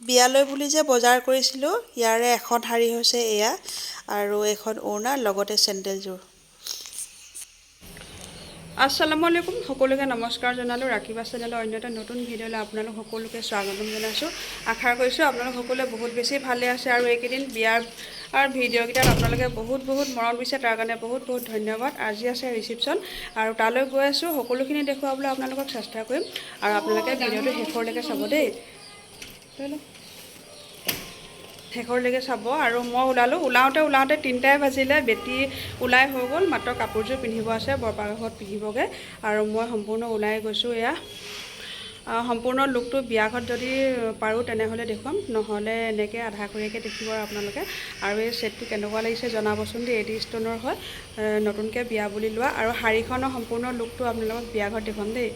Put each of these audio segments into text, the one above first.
বিয়ালৈ বুলি যে বজাৰ কৰিছিলোঁ ইয়াৰে এখন শাৰী হৈছে এয়া আৰু এখন ওড়না লগতে চেণ্ডেলযোৰ। আসসালামু আলাইকুম, সকলোকে নমস্কাৰ জনালোঁ। ৰাখিবা চেনেলৰ অন্য এটা নতুন ভিডিঅ'লৈ আপোনালোক সকলোকে স্বাগতম জনাইছোঁ। আশা কৰিছোঁ আপোনালোক সকলোৱে বহুত বেছি ভালে আছে আৰু এইকেইদিন বিয়াৰ ভিডিঅ'কেইটাত আপোনালোকে বহুত মৰম দিছে, তাৰ কাৰণে বহুত ধন্যবাদ। আজি আছে ৰিচিপশ্যন আৰু তালৈ গৈ আছোঁ, সকলোখিনি দেখুৱাবলৈ আপোনালোকক চেষ্টা কৰিম আৰু আপোনালোকে ভিডিঅ'টো শেষৰলৈকে চাব দেই, শেষৰলৈকে চাব। আৰু মই ওলাওঁতে 3টাই বাজিলে, বেটি ওলাই হৈ গ'ল, মাত্ৰ কাপোৰযোৰ পিন্ধিব আছে, বৰপাকৰ ঘৰত পিন্ধিবগৈ আৰু মই সম্পূৰ্ণ ওলাই গৈছোঁ। এয়া সম্পূৰ্ণ লুকটো বিয়াঘৰত যদি পাৰোঁ তেনেহ'লে দেখুৱাম, নহ'লে এনেকৈ আধা কৰিয়াকৈ দেখিব আৰু আপোনালোকে। আৰু এই ছেটটো কেনেকুৱা লাগিছে জনাবচোন দেই। এডি ষ্টনৰ হয়, নতুনকৈ বিয়া বুলি লোৱা, আৰু শাড়ীখনৰ সম্পূৰ্ণ লুকটো আপোনালোকক বিয়াঘৰত দেখুৱাম দেই।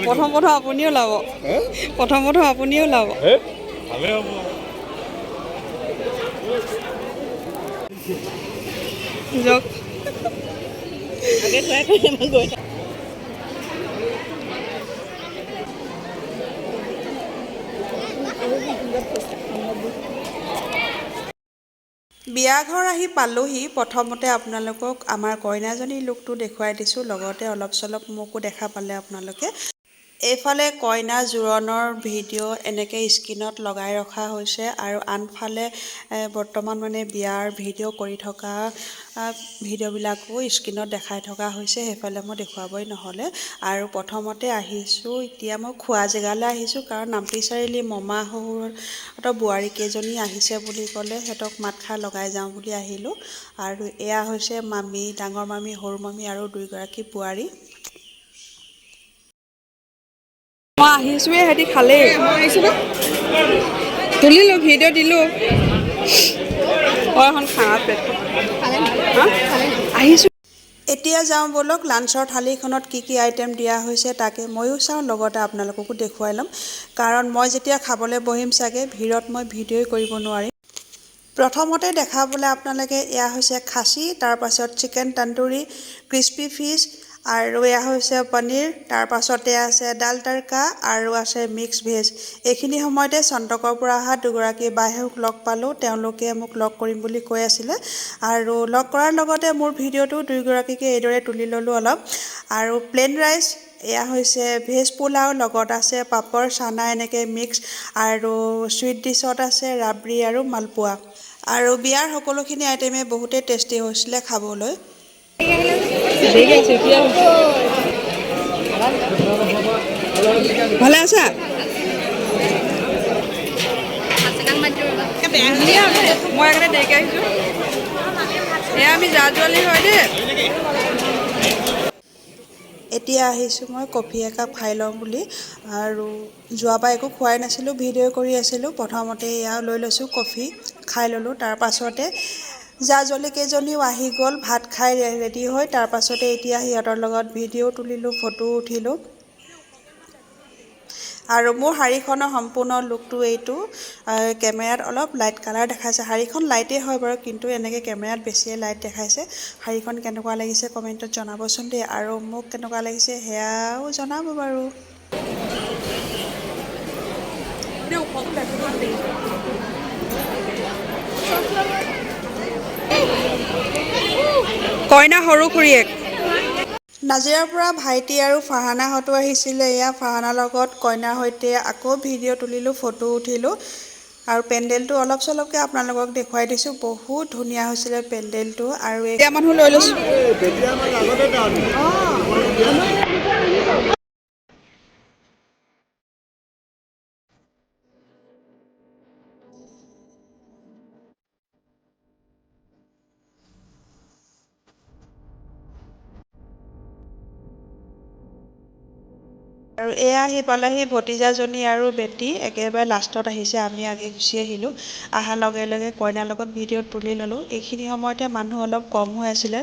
প্ৰথম আপুনিও ওলাব, প্ৰথম আপুনিও ওলাব। যাওক বিয়াঘৰ আহি পালোহি। প্ৰথমতে আপোনালোকক আমাৰ কইনাজনীৰ লুকটো দেখুৱাই দিছোঁ, লগতে অলপ চলপ মোকো দেখা পালে আপোনালোকে। এইফালে কইনা জোৰোণৰ ভিডিঅ' এনেকৈ স্ক্ৰীণত লগাই ৰখা হৈছে আৰু আনফালে বৰ্তমান বিয়াৰ ভিডিঅ' কৰি থকা ভিডিঅ'বিলাকো স্ক্ৰীণত দেখাই থকা হৈছে। সেইফালে মই দেখুৱাবই নহ'লে। আৰু প্ৰথমতে আহিছোঁ, এতিয়া মই খোৱা জেগালৈ আহিছোঁ, কাৰণ নামতি চাৰিআলি মমা শহুৰহঁতৰ বোৱাৰী কেইজনী আহিছে বুলি ক'লে, সিহঁতক মাতষাৰ লগাই যাওঁ বুলি আহিলোঁ। আৰু এয়া হৈছে মামী, ডাঙৰ মামী, সৰু মামী আৰু দুইগৰাকী বোৱাৰী। মই আহিছোঁৱে, সিহঁতি খালেই, তুলিলোঁ, ভিডিঅ' দিলোঁ। এখন খানা প্লেট আহিছোঁ। এতিয়া যাওঁ ব'লক, লাঞ্চৰ থালিখনত কি কি আইটেম দিয়া হৈছে তাকে ময়ো চাওঁ, লগতে আপোনালোককো দেখুৱাই ল'ম, কাৰণ মই যেতিয়া খাবলৈ বহিম চাগে ভিৰত মই ভিডিঅ'ই কৰিব নোৱাৰিম। প্ৰথমতে দেখাবলৈ আপোনালোকে এয়া হৈছে খাচী, তাৰপাছত চিকেন তন্দুৰী, ক্ৰিস্পি ফিছ, আৰু এয়া হৈছে পনীৰ, তাৰপাছতে আছে দাল তড়কা আৰু আছে মিক্স ভেজ। এইখিনি সময়তে চন্তকৰ পৰা অহা দুগৰাকী বাইদেউক লগ পালোঁ, তেওঁলোকে মোক লগ কৰিম বুলি কৈ আছিলে আৰু লগ কৰাৰ লগতে মোৰ ভিডিঅ'টো দুয়োগৰাকীকে এইদৰে তুলি ল'লোঁ অলপ। আৰু প্লেন ৰাইচ, এয়া হৈছে ভেজ পোলাও, লগত আছে পাপৰ, চানা এনেকৈ মিক্স, আৰু চুইট ডিছত আছে ৰাবৰি আৰু মালপোৱা। আৰু বিয়াৰ সকলোখিনি আইটেমেই বহুতেই টেষ্টি হৈছিলে খাবলৈ। ভালে আছা? মই এইকাৰণে দেৰিকৈ আহিছোঁ। এয়া আমি জা-জোৱালি হয় দেই। এতিয়া আহিছোঁ মই কফি একাপ খাই লওঁ বুলি, আৰু যোৱাবাৰ একো খোৱাই নাছিলোঁ, ভিডিঅ' কৰি আছিলোঁ। প্ৰথমতে এয়া লৈ লৈছোঁ কফি, খাই ল'লোঁ। তাৰপাছতে জা-জোৱালি কেইজনীও আহি গ'ল, ভাত খাই ৰেডি হৈ। তাৰপাছতে এতিয়া সিহঁতৰ লগত ভিডিঅ' তুলিলোঁ, ফটো উঠিলোঁ। আৰু মোৰ শাড়ীখনৰ সম্পূৰ্ণ লুকটো এইটো। কেমেৰাত অলপ লাইট কালাৰ দেখাইছে, শাড়ীখন লাইটেই হয় বাৰু, কিন্তু এনেকৈ কেমেৰাত বেছিয়ে লাইট দেখাইছে। শাড়ীখন কেনেকুৱা লাগিছে কমেণ্টত জনাবচোন দেই, আৰু মোক কেনেকুৱা লাগিছে সেয়াও জনাব বাৰু। কইনা সৰু খুৰীয়েক। নাজিৰাৰ পৰা ভাইটি আৰু ফাহানাহঁতো আহিছিলে। এয়া ফাহানাৰ লগত কইনাৰ সৈতে আকৌ ভিডিঅ' তুলিলোঁ, ফটো উঠিলোঁ। আৰু পেণ্ডেলটো অলপ চলপকৈ আপোনালোকক দেখুৱাই দিছোঁ, বহুত ধুনীয়া হৈছিলে পেণ্ডেলটো। আৰু এতিয়া মানুহ লৈ লৈছোঁ। আৰু এয়া আহি পালেহি ভতিজাজনী আৰু বেটি, একেবাৰে লাষ্টত আহিছে, আমি আগে গুচি আহিলোঁ। অহাৰ লগে লগে কইনাৰ লগত ভিডিঅ' তুলি ল'লোঁ। এইখিনি সময়তে মানুহ অলপ কম হৈ আছিলে,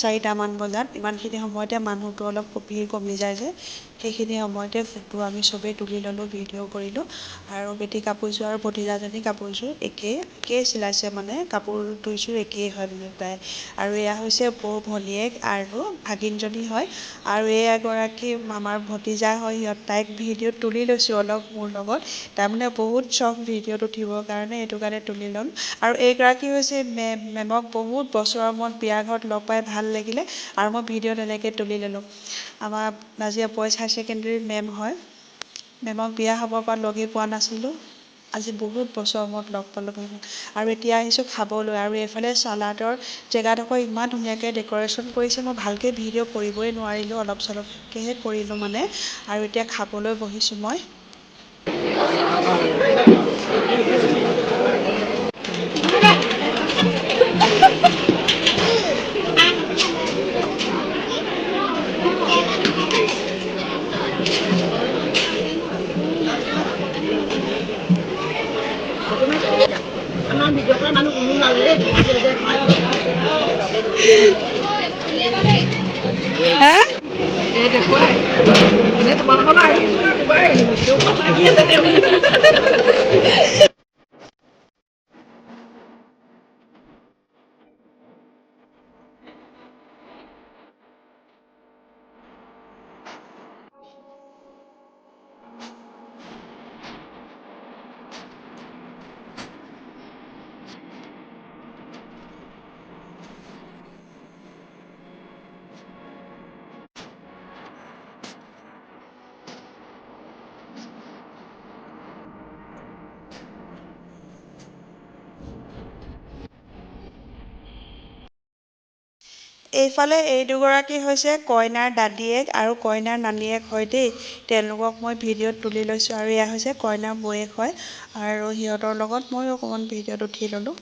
চাৰিটামান বজাত। ইমানখিনি সময়তে মানুহটো অলপ ভিৰ কমি যায় যে, সেইখিনি সময়তে ফটো আমি চবেই তুলি ল'লোঁ, ভিডিঅ' কৰিলোঁ। আৰু বেটি কাপোৰযোৰ আৰু ভতিজাজনী কাপোৰযোৰ একেই চিলাইছে, মানে কাপোৰ দুইযোৰ একেই হয় মানে প্ৰায়। আৰু এয়া হৈছে বৌ ভনীয়েক আৰু ভাগিনজনী হয়। আৰু এই এগৰাকী আমাৰ ভতিজা হয়, তাইক ভিডিঅ'ত তুলি লৈছোঁ অলপ মোৰ লগত। তাৰমানে বহুত চখ ভিডিঅ'ত উঠিবৰ কাৰণে, সেইটো কাৰণে তুলি ল'ম। আৰু এইগৰাকী হৈছে মেমক বহুত বছৰৰ মূৰত বিয়া ঘৰত লগ পাই ভাল লাগিলে, আৰু মই ভিডিঅ'ত এনেকৈ তুলি ল'লোঁ। আমাৰ নাজিৰা বইজ হাই ছেকেণ্ডেৰীৰ মেম হয়। মেমক বিয়া হ'বৰ পৰা লগেই পোৱা নাছিলোঁ, আজি বহুত বছৰৰ মূৰত লগ পালোঁ মেমক। আৰু এতিয়া আহিছোঁ খাবলৈ। আৰু এইফালে চালাডৰ জেগাডোখৰ ইমান ধুনীয়াকৈ ডেক'ৰেশ্যন কৰিছে, মই ভালকৈ ভিডিঅ' কৰিবই নোৱাৰিলোঁ, অলপ চলপকৈহে কৰিলোঁ মানে। আৰু এতিয়া খাবলৈ বহিছোঁ মই। এইফালে এই দুগৰাকী হৈছে কইনাৰ দাদীয়েক আৰু কইনাৰ নানীয়েক হয় দেই। তেওঁলোকক মই ভিডিঅ'ত তুলি লৈছোঁ। আৰু এয়া হৈছে কইনাৰ বৌয়েক হয়। আৰু সিহঁতৰ লগত ময়ো অকণমান ভিডিঅ'ত উঠি ল'লোঁ।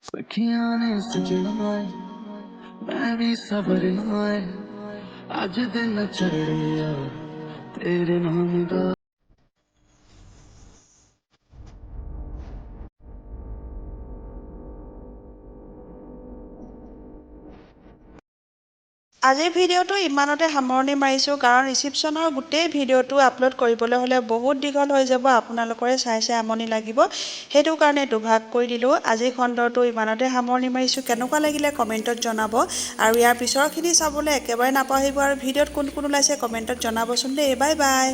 सखियां ने सजना मैं भी सबरना अज दिन चढ़िया तेरे नाम दा। আজিৰ ভিডিঅ'টো ইমানতে সামৰণি মাৰিছোঁ কাৰণ ৰিচিপশ্যনৰ গোটেই ভিডিঅ'টো আপলোড কৰিবলৈ হ'লে বহুত দীঘল হৈ যাব, আপোনালোকৰে চাই চাই আমনি লাগিব, সেইটো কাৰণে দুভাগ কৰি দিলোঁ। আজিৰ খণ্ডটো ইমানতে সামৰণি মাৰিছোঁ। কেনেকুৱা লাগিলে কমেণ্টত জনাব আৰু ইয়াৰ পিছৰখিনি চাবলৈ একেবাৰে নাপাহৰিব আৰু ভিডিঅ'ত কোন কোন ওলাইছে কমেণ্টত জনাবচোন দেই। Bye bye.